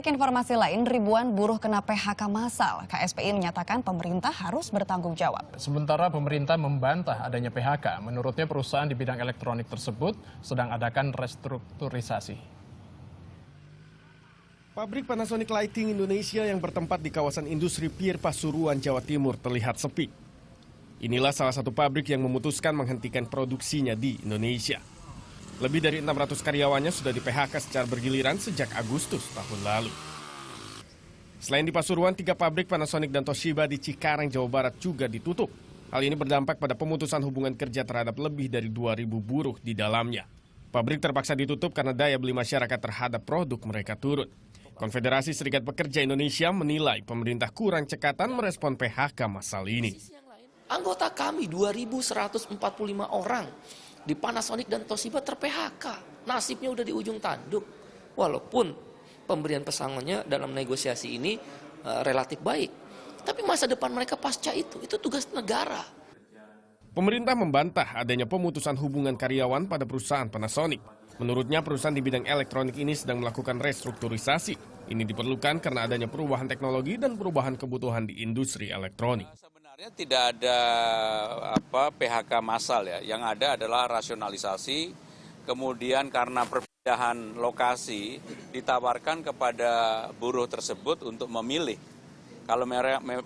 Beralih ke informasi lain, ribuan buruh kena PHK massal. KSPI menyatakan pemerintah harus bertanggung jawab. Sementara pemerintah membantah adanya PHK. Menurutnya perusahaan di bidang elektronik tersebut sedang adakan restrukturisasi. Pabrik Panasonic Lighting Indonesia yang bertempat di kawasan industri Pier Pasuruan, Jawa Timur terlihat sepi. Inilah salah satu pabrik yang memutuskan menghentikan produksinya di Indonesia. Lebih dari 600 karyawannya sudah di-PHK secara bergiliran sejak Agustus tahun lalu. Selain di Pasuruan, 3 pabrik Panasonic dan Toshiba di Cikarang, Jawa Barat juga ditutup. Hal ini berdampak pada pemutusan hubungan kerja terhadap lebih dari 2.000 buruh di dalamnya. Pabrik terpaksa ditutup karena daya beli masyarakat terhadap produk mereka turun. Konfederasi Serikat Pekerja Indonesia menilai pemerintah kurang cekatan merespon PHK massal ini. Anggota kami 2.145 orang di Panasonic dan Toshiba ter-PHK. Nasibnya udah di ujung tanduk. Walaupun pemberian pesangonnya dalam negosiasi ini relatif baik. Tapi masa depan mereka pasca itu tugas negara. Pemerintah membantah adanya pemutusan hubungan karyawan pada perusahaan Panasonic. Menurutnya perusahaan di bidang elektronik ini sedang melakukan restrukturisasi. Ini diperlukan karena adanya perubahan teknologi dan perubahan kebutuhan di industri elektronik. Sebenarnya tidak ada PHK massal ya, yang ada adalah rasionalisasi, kemudian karena perpindahan lokasi ditawarkan kepada buruh tersebut untuk memilih. Kalau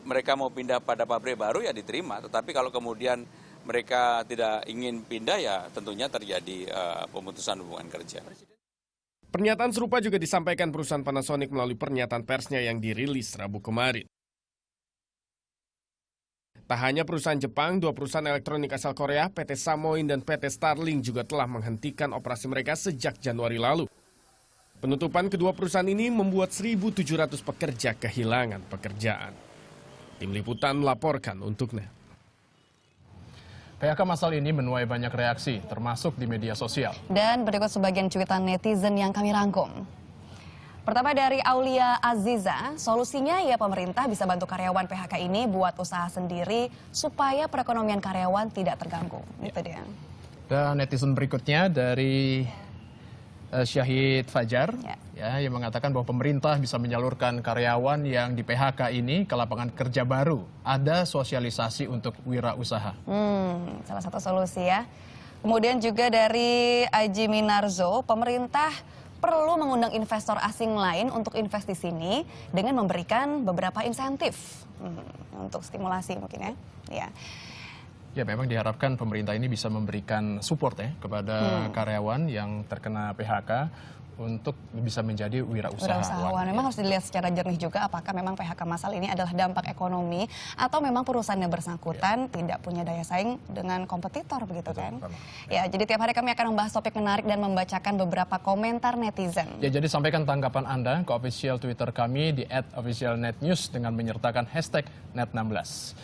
mereka mau pindah pada pabrik baru ya diterima, tetapi kalau kemudian mereka tidak ingin pindah ya tentunya terjadi pemutusan hubungan kerja. Pernyataan serupa juga disampaikan perusahaan Panasonic melalui pernyataan persnya yang dirilis Rabu kemarin. Tak hanya perusahaan Jepang, 2 perusahaan elektronik asal Korea, PT Samoin dan PT Starlink juga telah menghentikan operasi mereka sejak Januari lalu. Penutupan kedua perusahaan ini membuat 1.700 pekerja kehilangan pekerjaan. Tim Liputan melaporkan untuk NET. PHK massal ini menuai banyak reaksi, termasuk di media sosial. Dan berikut sebagian cuitan netizen yang kami rangkum. Pertama dari Aulia Aziza, solusinya ya pemerintah bisa bantu karyawan PHK ini buat usaha sendiri supaya perekonomian karyawan tidak terganggu. Itu dia. Dan netizen berikutnya dari Syahid Fajar yang mengatakan bahwa pemerintah bisa menyalurkan karyawan yang di PHK ini ke lapangan kerja baru. Ada sosialisasi untuk wirausaha. Salah satu solusi ya. Kemudian juga dari Aji Minarzo, pemerintah perlu mengundang investor asing lain untuk investasi di sini dengan memberikan beberapa insentif untuk stimulasi mungkin ya. Ya, memang diharapkan pemerintah ini bisa memberikan support ya kepada karyawan yang terkena PHK untuk bisa menjadi wirausahawan. Memang harus dilihat secara jernih juga apakah memang PHK massal ini adalah dampak ekonomi atau memang perusahaan yang bersangkutan tidak punya daya saing dengan kompetitor begitu kan. Ya, jadi tiap hari kami akan membahas topik menarik dan membacakan beberapa komentar netizen. Ya, jadi sampaikan tanggapan Anda ke official Twitter kami di @officialnetnews dengan menyertakan hashtag net16.